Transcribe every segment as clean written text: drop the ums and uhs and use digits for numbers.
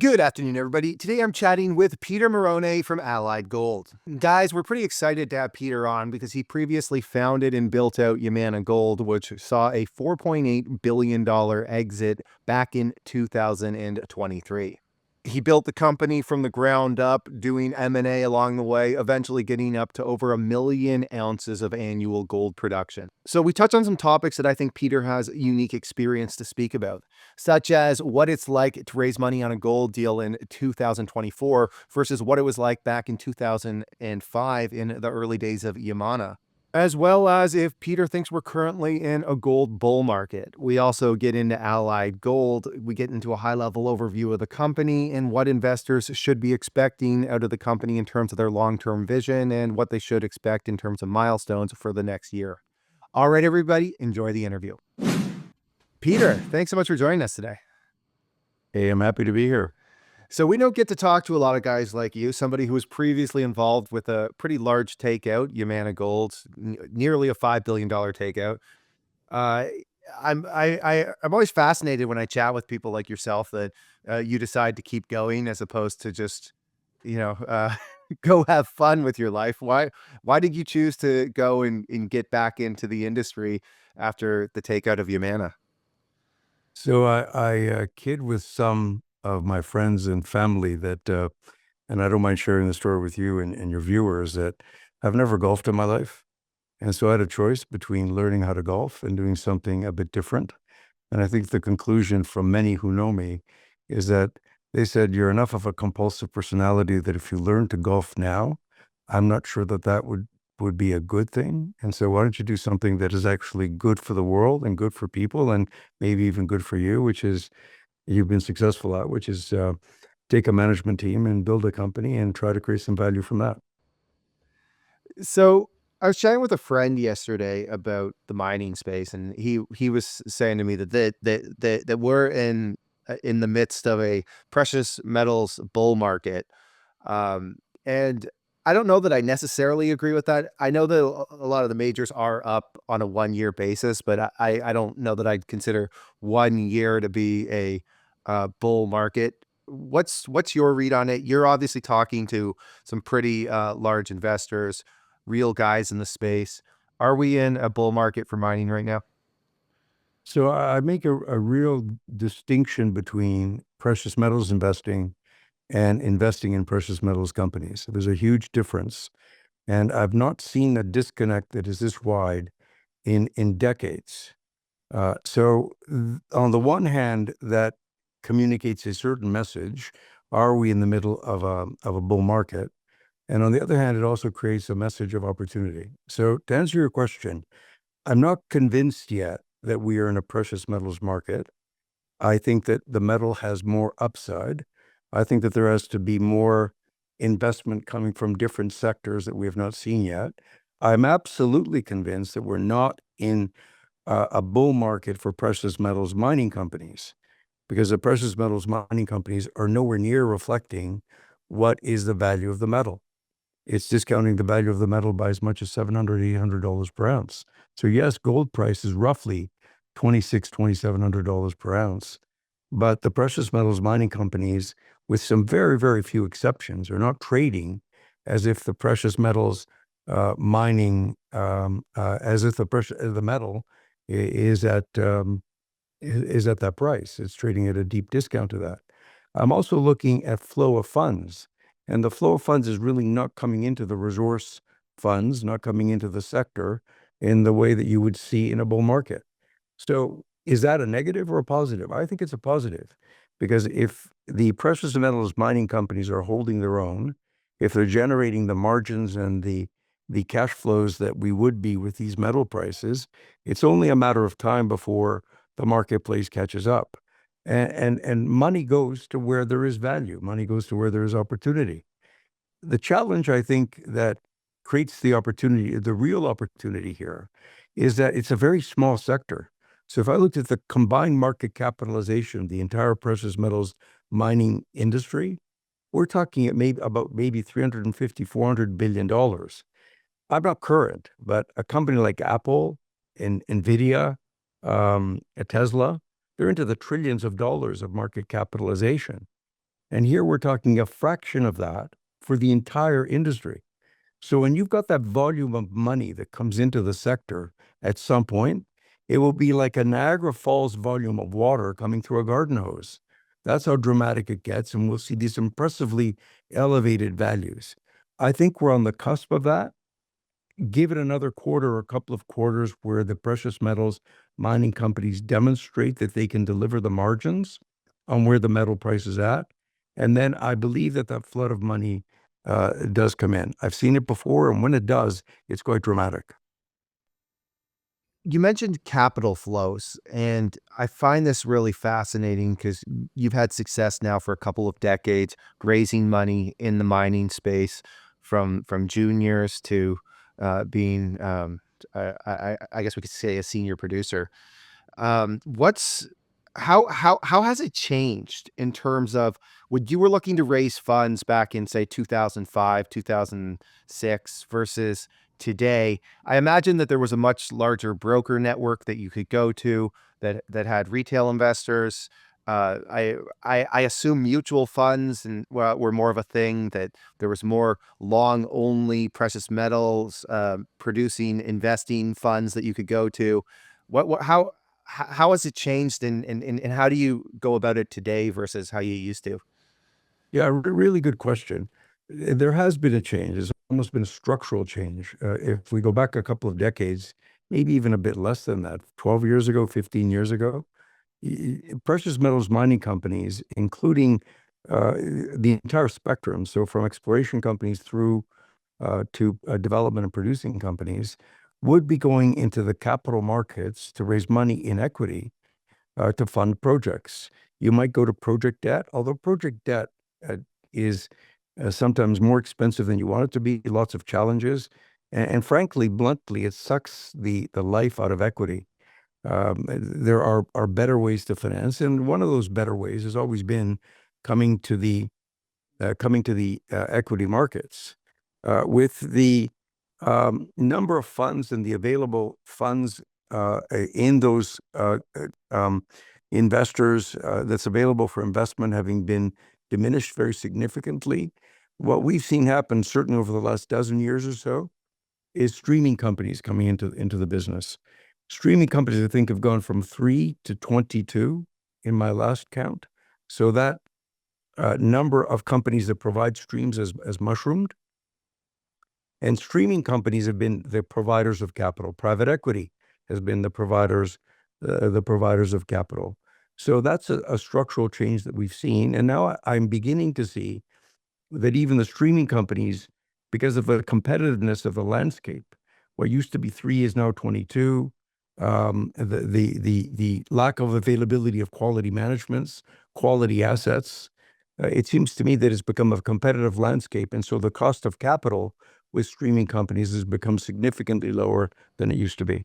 Good afternoon, everybody. Today I'm chatting with Peter Marrone from Allied Gold. Guys, we're pretty excited to have Peter on because he previously founded and built out Yamana Gold, which saw a $4.8 billion exit back in 2023. He built the company from the ground up, doing M&A along the way, eventually getting up to over 1 million ounces of annual gold production. So we touch on some topics that I think Peter has unique experience to speak about, such as what it's like to raise money on a gold deal in 2024 versus what it was like back in 2005 in the early days of Yamana, as well as if Peter thinks we're currently in a gold bull market. We also get into Allied Gold. We get into a high-level overview of the company and what investors should be expecting out of the company in terms of their long-term vision and what they should expect in terms of milestones for the next year. All right, everybody, enjoy the interview. Peter, thanks so much for joining us today. Hey, I'm happy to be here. So we don't get to talk to a lot of guys like you, somebody who was previously involved with a pretty large takeout, Yamana Gold, nearly a $5 billion takeout. I'm always fascinated when I chat with people like yourself that you decide to keep going as opposed to just, go have fun with your life. Why did you choose to go and get back into the industry after the takeout of Yamana? So I kid with some of my friends and family that, and I don't mind sharing the story with you and your viewers, that I've never golfed in my life. And so I had a choice between learning how to golf and doing something a bit different. And I think the conclusion from many who know me is that they said, you're enough of a compulsive personality that if you learn to golf now, I'm not sure that would be a good thing. And so why don't you do something that is actually good for the world and good for people and maybe even good for you, which is you've been successful at, which is take a management team and build a company and try to create some value from that. So I was chatting with a friend yesterday about the mining space, and he was saying to me that we're in the midst of a precious metals bull market, and I don't know that I necessarily agree with that. I know that a lot of the majors are up on a 1 year basis, but I don't know that I'd consider 1 year to be a bull market. What's your read on it? You're obviously talking to some pretty large investors, real guys in the space. Are we in a bull market for mining right now? So I make a real distinction between precious metals investing and investing in precious metals companies. There's a huge difference. And I've not seen a disconnect that is this wide in decades. On the one hand, that communicates a certain message. Are we in the middle of a bull market? And on the other hand, it also creates a message of opportunity. So to answer your question, I'm not convinced yet that we are in a precious metals market. I think that the metal has more upside. I think that there has to be more investment coming from different sectors that we have not seen yet. I'm absolutely convinced that we're not in a bull market for precious metals mining companies, because the precious metals mining companies are nowhere near reflecting what is the value of the metal. It's discounting the value of the metal by as much as $700, $800 per ounce. So yes, gold price is roughly $2,600, $2,700 per ounce. But the precious metals mining companies, with some very, very few exceptions, are not trading as if the precious metals mining, as if the metal is at that price. It's trading at a deep discount to that. I'm also looking at flow of funds. And the flow of funds is really not coming into the resource funds, not coming into the sector in the way that you would see in a bull market. So is that a negative or a positive? I think it's a positive, because if the precious metals mining companies are holding their own, if they're generating the margins and the cash flows that we would be with these metal prices, it's only a matter of time before the marketplace catches up. And money goes to where there is value. Money goes to where there is opportunity. The challenge, I think, that creates the opportunity, the real opportunity here, is that it's a very small sector. So if I looked at the combined market capitalization of the entire precious metals mining industry, we're talking about maybe $350, $400 billion. I'm not current, but a company like Apple and NVIDIA, Tesla, they're into the trillions of dollars of market capitalization. And here we're talking a fraction of that for the entire industry. So when you've got that volume of money that comes into the sector at some point, it will be like a Niagara Falls volume of water coming through a garden hose. That's how dramatic it gets, and we'll see these impressively elevated values. I think we're on the cusp of that. Give it another quarter or a couple of quarters where the precious metals mining companies demonstrate that they can deliver the margins on where the metal price is at. And then I believe that that flood of money does come in. I've seen it before, and when it does, it's quite dramatic. You mentioned capital flows, and I find this really fascinating because you've had success now for a couple of decades raising money in the mining space, from juniors to being, I guess we could say, a senior producer. What's how has it changed in terms of when you were looking to raise funds back in, say, 2005, 2006 versus today? I imagine that there was a much larger broker network that you could go to that had retail investors. I assume mutual funds and well, were more of a thing, that there was more long only precious metals producing investing funds that you could go to. What how has it changed, and how do you go about it today versus how you used to? Yeah, really good question. There has been a change. There's almost been a structural change. If we go back a couple of decades, maybe even a bit less than that, 12 years ago, 15 years ago, precious metals mining companies, including the entire spectrum, so from exploration companies through to development and producing companies, would be going into the capital markets to raise money in equity to fund projects. You might go to project debt, although project debt uh, is sometimes more expensive than you want it to be, lots of challenges. And frankly, bluntly, it sucks the life out of equity. There are better ways to finance, and one of those better ways has always been coming to the equity markets. With the number of funds and the available funds in those investors that's available for investment having been diminished very significantly, what we've seen happen, certainly over the last dozen years or so, is streaming companies coming into the business. Streaming companies, I think, have gone from 3 to 22 in my last count. So that number of companies that provide streams has mushroomed. And streaming companies have been the providers of capital. Private equity has been the providers of capital. So that's a structural change that we've seen. And now I'm beginning to see that even the streaming companies, because of the competitiveness of the landscape, what used to be 3 is now 22. The lack of availability of quality managements, quality assets, it seems to me that it's become a competitive landscape, and so the cost of capital with streaming companies has become significantly lower than it used to be.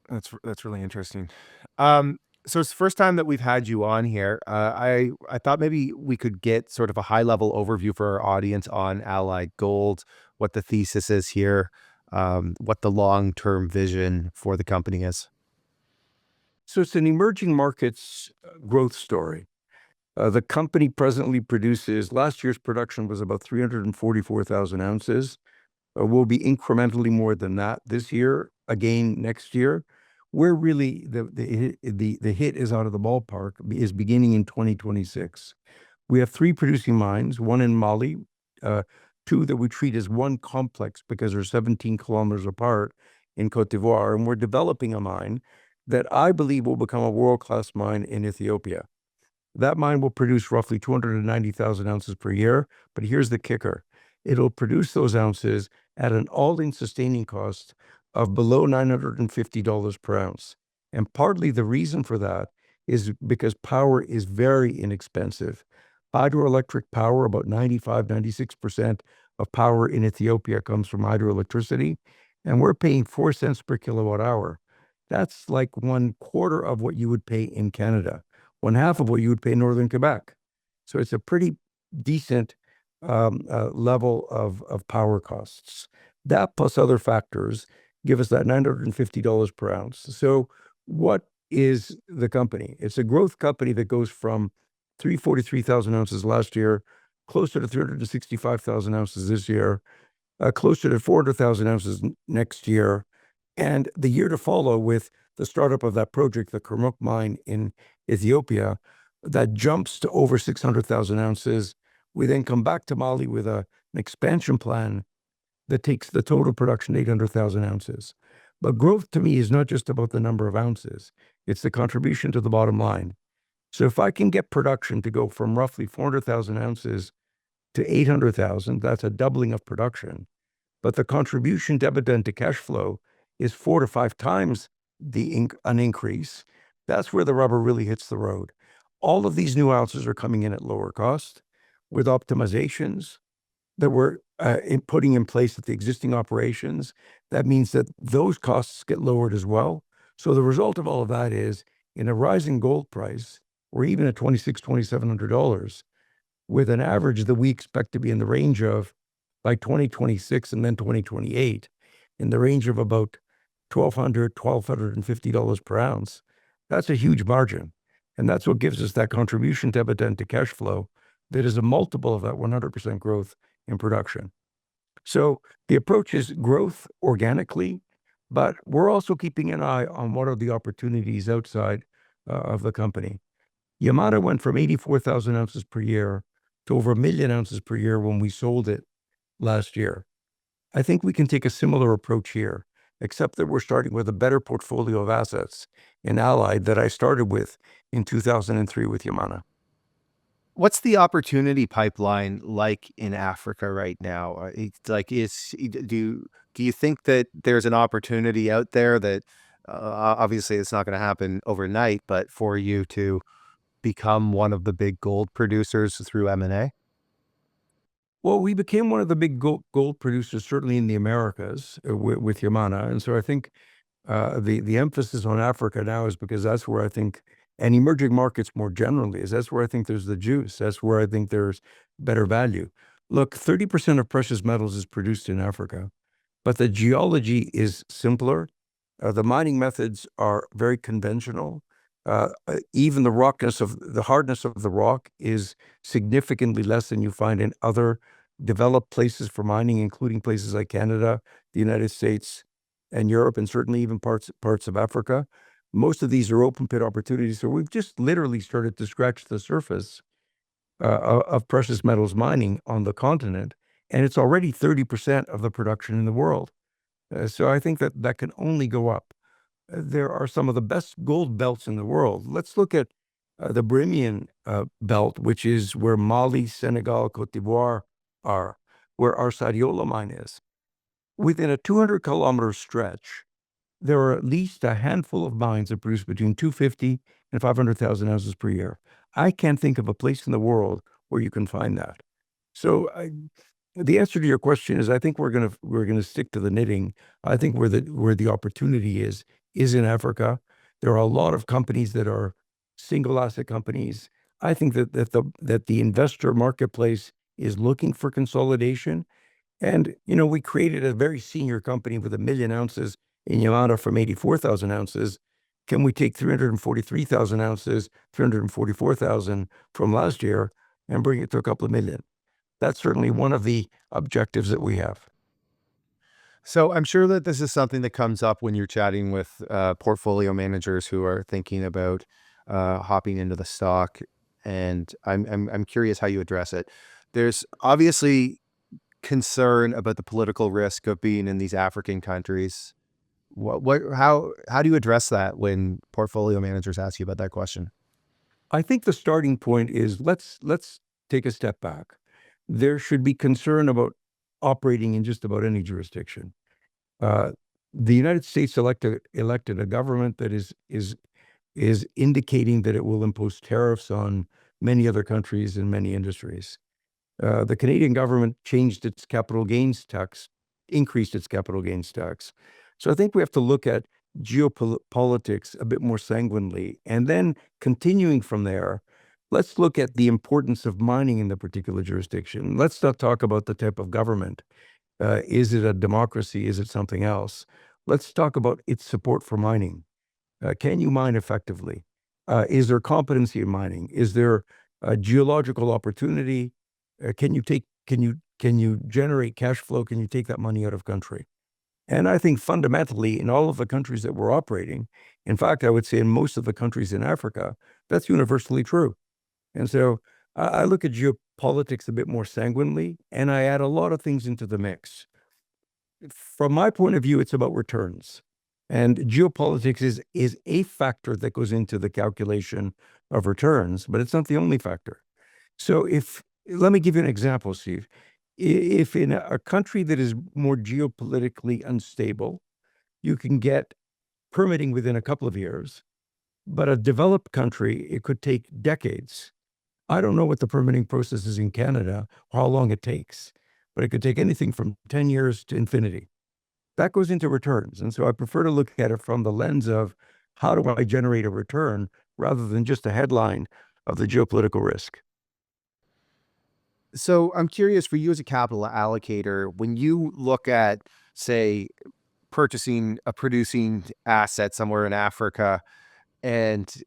That's really interesting. Um, so it's the first time that we've had you on here. I thought maybe we could get sort of a high level overview for our audience on Allied Gold, what the thesis is here, what the long term vision for the company is. So it's an emerging markets growth story. The company presently produces, last year's production was about 344,000 ounces. Will be incrementally more than that this year, again next year. Where really the hit is out of the ballpark is beginning in 2026. We have 3 producing mines, one in Mali, 2 that we treat as one complex because they're 17 kilometers apart in Côte d'Ivoire, and we're developing a mine that I believe will become a world-class mine in Ethiopia. That mine will produce roughly 290,000 ounces per year, but here's the kicker. It'll produce those ounces at an all-in sustaining cost of below $950 per ounce. And partly the reason for that is because power is very inexpensive. Hydroelectric power, about 96% of power in Ethiopia comes from hydroelectricity, and we're paying 4 cents per kilowatt hour. That's like 1/4 of what you would pay in Canada, 1/2 of what you would pay in Northern Quebec. So it's a pretty decent level of power costs. That plus other factors give us that $950 per ounce. So what is the company? It's a growth company that goes from 343,000 ounces last year, closer to 365,000 ounces this year, closer to 400,000 ounces next year. And the year to follow with the startup of that project, the Kurmuk mine in Ethiopia, that jumps to over 600,000 ounces. We then come back to Mali with an expansion plan that takes the total production 800,000 ounces. But growth to me is not just about the number of ounces. It's the contribution to the bottom line. So if I can get production to go from roughly 400,000 ounces to 800,000, that's a doubling of production. But the contribution to EBITDA and to cash flow is 4 to 5 times an increase. That's where the rubber really hits the road. All of these new ounces are coming in at lower cost with optimizations that we're putting in place at the existing operations. That means that those costs get lowered as well. So the result of all of that is, in a rising gold price, or even at $2,600-$2,700, with an average that we expect to be in the range of, by 2026 and then 2028, in the range of about $1,200, $1,250 per ounce, that's a huge margin. And that's what gives us that contribution to EBITDA and to cash flow that is a multiple of that 100% growth in production. So the approach is growth organically, but we're also keeping an eye on what are the opportunities outside of the company. Yamana went from 84,000 ounces per year to over 1 million ounces per year when we sold it last year. I think we can take a similar approach here, except that we're starting with a better portfolio of assets in Allied that I started with in 2003 with Yamana. What's the opportunity pipeline like in Africa right now? It's like, do you think that there's an opportunity out there that obviously it's not going to happen overnight, but for you to become one of the big gold producers through M&A? Well, we became one of the big gold producers, certainly in the Americas, with Yamana. And so I think the emphasis on Africa now is because that's where I think, and emerging markets more generally, that's where I think there's the juice. That's where I think there's better value. Look, 30% of precious metals is produced in Africa, but the geology is simpler. The mining methods are very conventional. Even the hardness of the rock is significantly less than you find in other developed places for mining, including places like Canada, the United States, and Europe, and certainly even parts of Africa. Most of these are open pit opportunities. So we've just literally started to scratch the surface of precious metals mining on the continent, and it's already 30% of the production in the world. So I think that can only go up. There are some of the best gold belts in the world. Let's look at the Birimian belt, which is where Mali, Senegal, Cote d'Ivoire are, where our Sadiola mine is. Within a 200-kilometer stretch, there are at least a handful of mines that produce between 250 and 500,000 ounces per year. I can't think of a place in the world where you can find that. So the answer to your question is, I think we're gonna stick to the knitting. I think where the opportunity is in Africa. There are a lot of companies that are single asset companies. I think that the investor marketplace is looking for consolidation. And we created a very senior company with 1 million ounces in Yamana from 84,000 ounces. Can we take 343,000 ounces, 344,000 from last year, and bring it to a couple of million? That's certainly one of the objectives that we have. So I'm sure that this is something that comes up when you're chatting with portfolio managers who are thinking about hopping into the stock, and I'm curious how you address it. There's obviously concern about the political risk of being in these African countries. How do you address that when portfolio managers ask you about that question? I think the starting point is let's take a step back. There should be concern about operating in just about any jurisdiction. The United States elected a government that is indicating that it will impose tariffs on many other countries and many industries. The Canadian government changed its capital gains tax, increased its capital gains tax. So I think we have to look at geopolitics a bit more sanguinely. And then continuing from there, let's look at the importance of mining in the particular jurisdiction. Let's not talk about the type of government. Is it a democracy? Is it something else? Let's talk about its support for mining. Can you mine effectively? Is there competency in mining? Is there geological opportunity. Can you generate cash flow? Can you take that money out of country? And I think fundamentally in all of the countries that we're operating, in fact, I would say in most of the countries in Africa, that's universally true. And so I look at geopolitics a bit more sanguinely, and I add a lot of things into the mix. From my point of view, it's about returns. And geopolitics is a factor that goes into the calculation of returns, but it's not the only factor. So let me give you an example, Steve. If in a country that is more geopolitically unstable, you can get permitting within a couple of years, but a developed country, it could take decades. I don't know what the permitting process is in Canada, or how long it takes, but it could take anything from 10 years to infinity. That goes into returns. And so I prefer to look at it from the lens of how do I generate a return rather than just a headline of the geopolitical risk. So I'm curious for you as a capital allocator, when you look at, say, purchasing a producing asset somewhere in Africa, and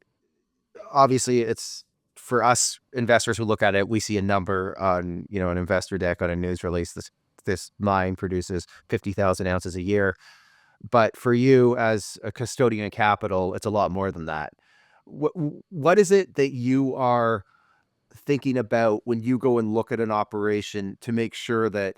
obviously it's for us investors who look at it, we see a number on, an investor deck on a news release. This mine produces 50,000 ounces a year. But for you as a custodian of capital, it's a lot more than that. What is it that you are thinking about when you go and look at an operation to make sure that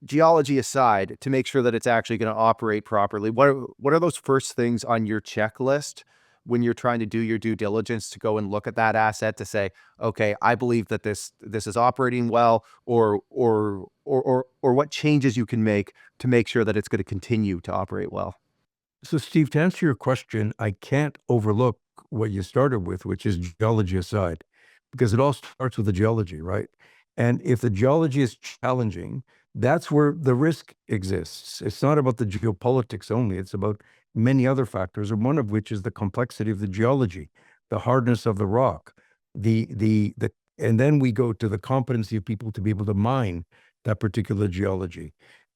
geology aside, to make sure that it's actually going to operate properly? What are those first things on your checklist when you're trying to do your due diligence to go and look at that asset to say, okay, I believe that this is operating well, or what changes you can make to make sure that it's going to continue to operate well? So, Steve, to answer your question, I can't overlook what you started with, which is geology aside, because it all starts with the geology, right? And if the geology is challenging, that's where the risk exists. It's not about the geopolitics only, it's about many other factors, and one of which is the complexity of the geology, the hardness of the rock, and then we go to the competency of people to be able to mine that particular geology.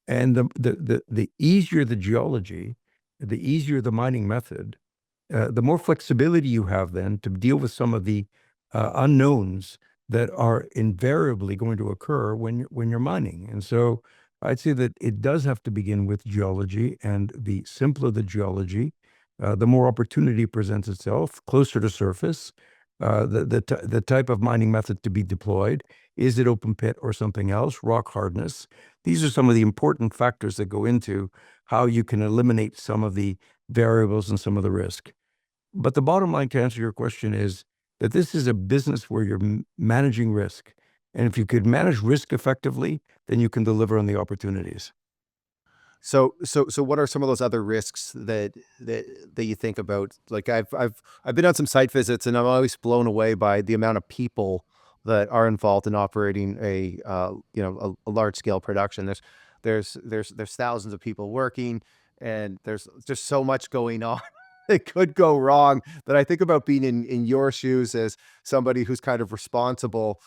And the easier the geology, the easier the mining method, the more flexibility you have then to deal with some of the unknowns that are invariably going to occur when you're mining. And so I'd say that it does have to begin with geology, and the simpler the geology, the more opportunity presents itself closer to surface. The type of mining method to be deployed, is it open pit or something else? Rock hardness. These are some of the important factors that go into how you can eliminate some of the variables and some of the risk. But the bottom line, to answer your question, is that this is a business where you're managing risk. And if you could manage risk effectively, then you can deliver on the opportunities. So what are some of those other risks that you think about? Like I've been on some site visits, and I'm always blown away by the amount of people that are involved in operating a large scale production. There's thousands of people working, and there's just so much going on. It could go wrong, that I think about being in your shoes as somebody who's kind of responsible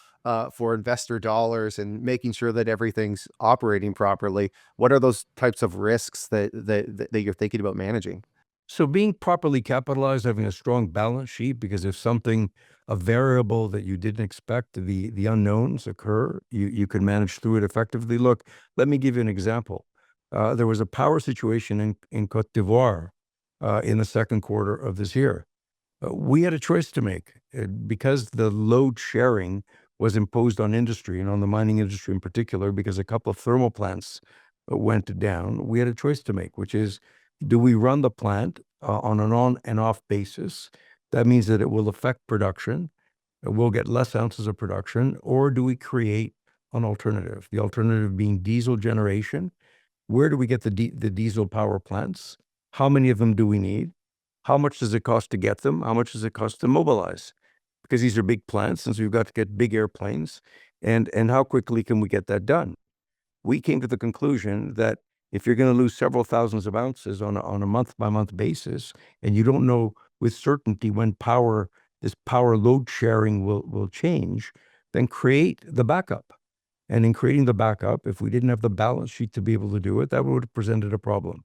for investor dollars and making sure that everything's operating properly. What are those types of risks that you're thinking about managing? So being properly capitalized, having a strong balance sheet, because if something, a variable that you didn't expect, the unknowns occur, you can manage through it effectively. Look, let me give you an example. There was a power situation in Cote d'Ivoire in the second quarter of this year. We had a choice to make because the load sharing was imposed on industry and on the mining industry in particular, because a couple of thermal plants went down. We had a choice to make, which is, do we run the plant on an on and off basis? That means that it will affect production. We'll get less ounces of production, or do we create an alternative? The alternative being diesel generation. Where do we get the diesel power plants? How many of them do we need? How much does it cost to get them? How much does it cost to mobilize? Because these are big plants, and so we've got to get big airplanes. And how quickly can we get that done? We came to the conclusion that if you're going to lose several thousands of ounces on a month-by-month basis, and you don't know with certainty when this power load sharing will change, then create the backup. And in creating the backup, if we didn't have the balance sheet to be able to do it, that would have presented a problem.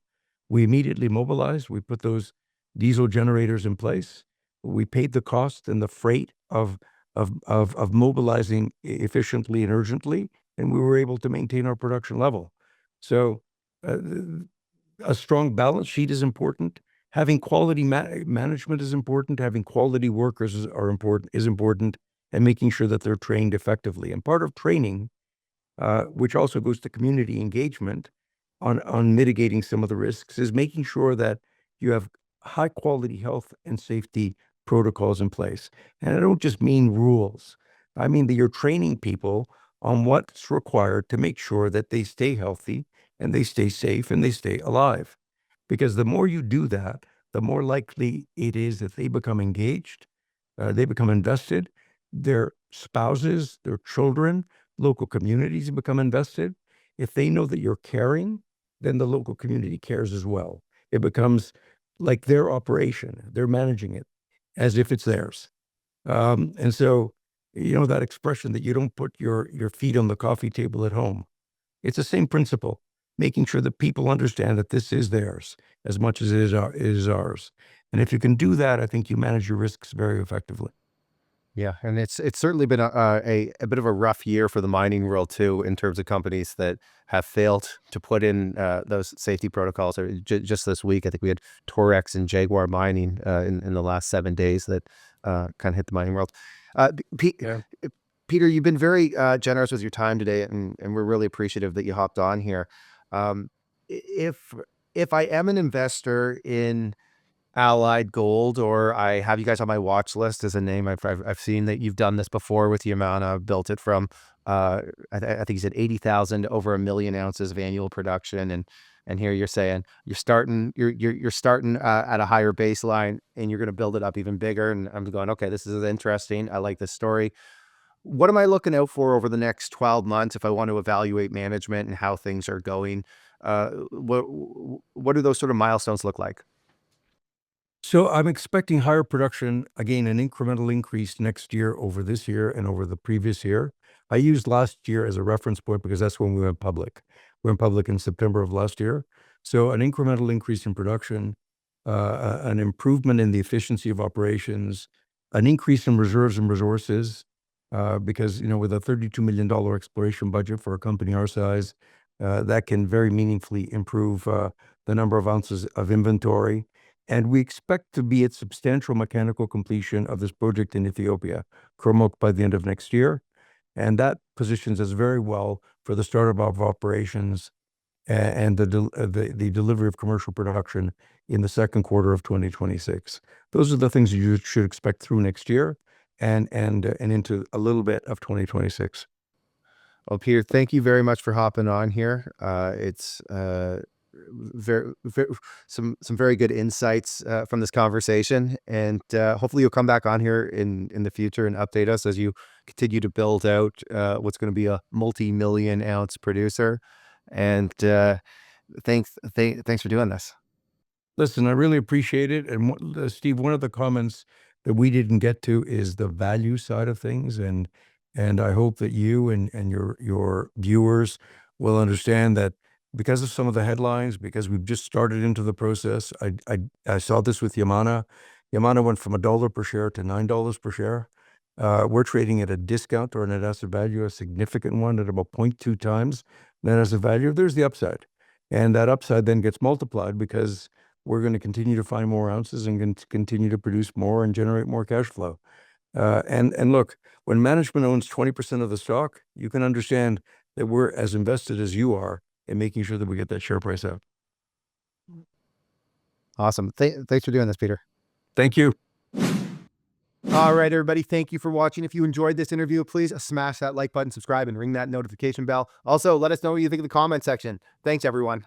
We immediately mobilized. We put those diesel generators in place. We paid the cost and the freight of of mobilizing efficiently and urgently, and we were able to maintain our production level. So a strong balance sheet is important. Having quality management is important. Having quality workers is important, and making sure that they're trained effectively. And part of training, which also goes to community engagement on mitigating some of the risks, is making sure that you have high quality health and safety protocols in place. And I don't just mean rules. I mean that you're training people on what's required to make sure that they stay healthy and they stay safe and they stay alive. Because the more you do that, the more likely it is that they become engaged, they become invested, their spouses, their children, local communities become invested. If they know that you're caring, then the local community cares as well. It becomes like their operation. They're managing it as if it's theirs. And so, that expression that you don't put your feet on the coffee table at home, it's the same principle, making sure that people understand that this is theirs as much as it is ours. And if you can do that, I think you manage your risks very effectively. Yeah, and it's certainly been a bit of a rough year for the mining world too, in terms of companies that have failed to put in those safety protocols. Just this week, I think we had Torex and Jaguar Mining in the last 7 days that kind of hit the mining world. Uh, P- Yeah. P- Peter, you've been very generous with your time today, and we're really appreciative that you hopped on here. Um, if if I am an investor in Allied Gold, or I have you guys on my watch list as a name. I've seen that you've done this before with Yamana, built it from I think you said 80,000 to over 1 million ounces of annual production, and here you're saying you're starting at a higher baseline, and you're going to build it up even bigger. And I'm going, okay, this is interesting. I like this story. What am I looking out for over the next 12 months if I want to evaluate management and how things are going? What do those sort of milestones look like? So I'm expecting higher production, again, an incremental increase next year over this year and over the previous year. I used last year as a reference point because that's when we went public. We went public in September of last year. So an incremental increase in production, an improvement in the efficiency of operations, an increase in reserves and resources, because, with a $32 million exploration budget for a company our size, that can very meaningfully improve the number of ounces of inventory. And we expect to be at substantial mechanical completion of this project in Ethiopia, Kurmuk, by the end of next year. And that positions us very well for the start of our operations and the delivery of commercial production in the second quarter of 2026. Those are the things you should expect through next year and into a little bit of 2026. Well, Peter, thank you very much for hopping on here. It's very some very good insights from this conversation, and hopefully you'll come back on here in the future and update us as you continue to build out what's going to be a multi-million ounce producer. And thanks for doing this. Listen, I really appreciate it. And Steve, one of the comments that we didn't get to is the value side of things, and I hope that you and your viewers will understand that because of some of the headlines, because we've just started into the process. I saw this with Yamana. Yamana went from $1 per share to $9 per share. We're trading at a discount or a net asset value, a significant one at about 0.2 times net asset value. There's the upside, and that upside then gets multiplied because we're going to continue to find more ounces and continue to produce more and generate more cash flow. And look, when management owns 20% of the stock, you can understand that we're as invested as you are in making sure that we get that share price out. Awesome. Thanks for doing this, Peter. Thank you. All right, everybody. Thank you for watching. If you enjoyed this interview, please smash that like button, subscribe, and ring that notification bell. Also, let us know what you think in the comment section. Thanks, everyone.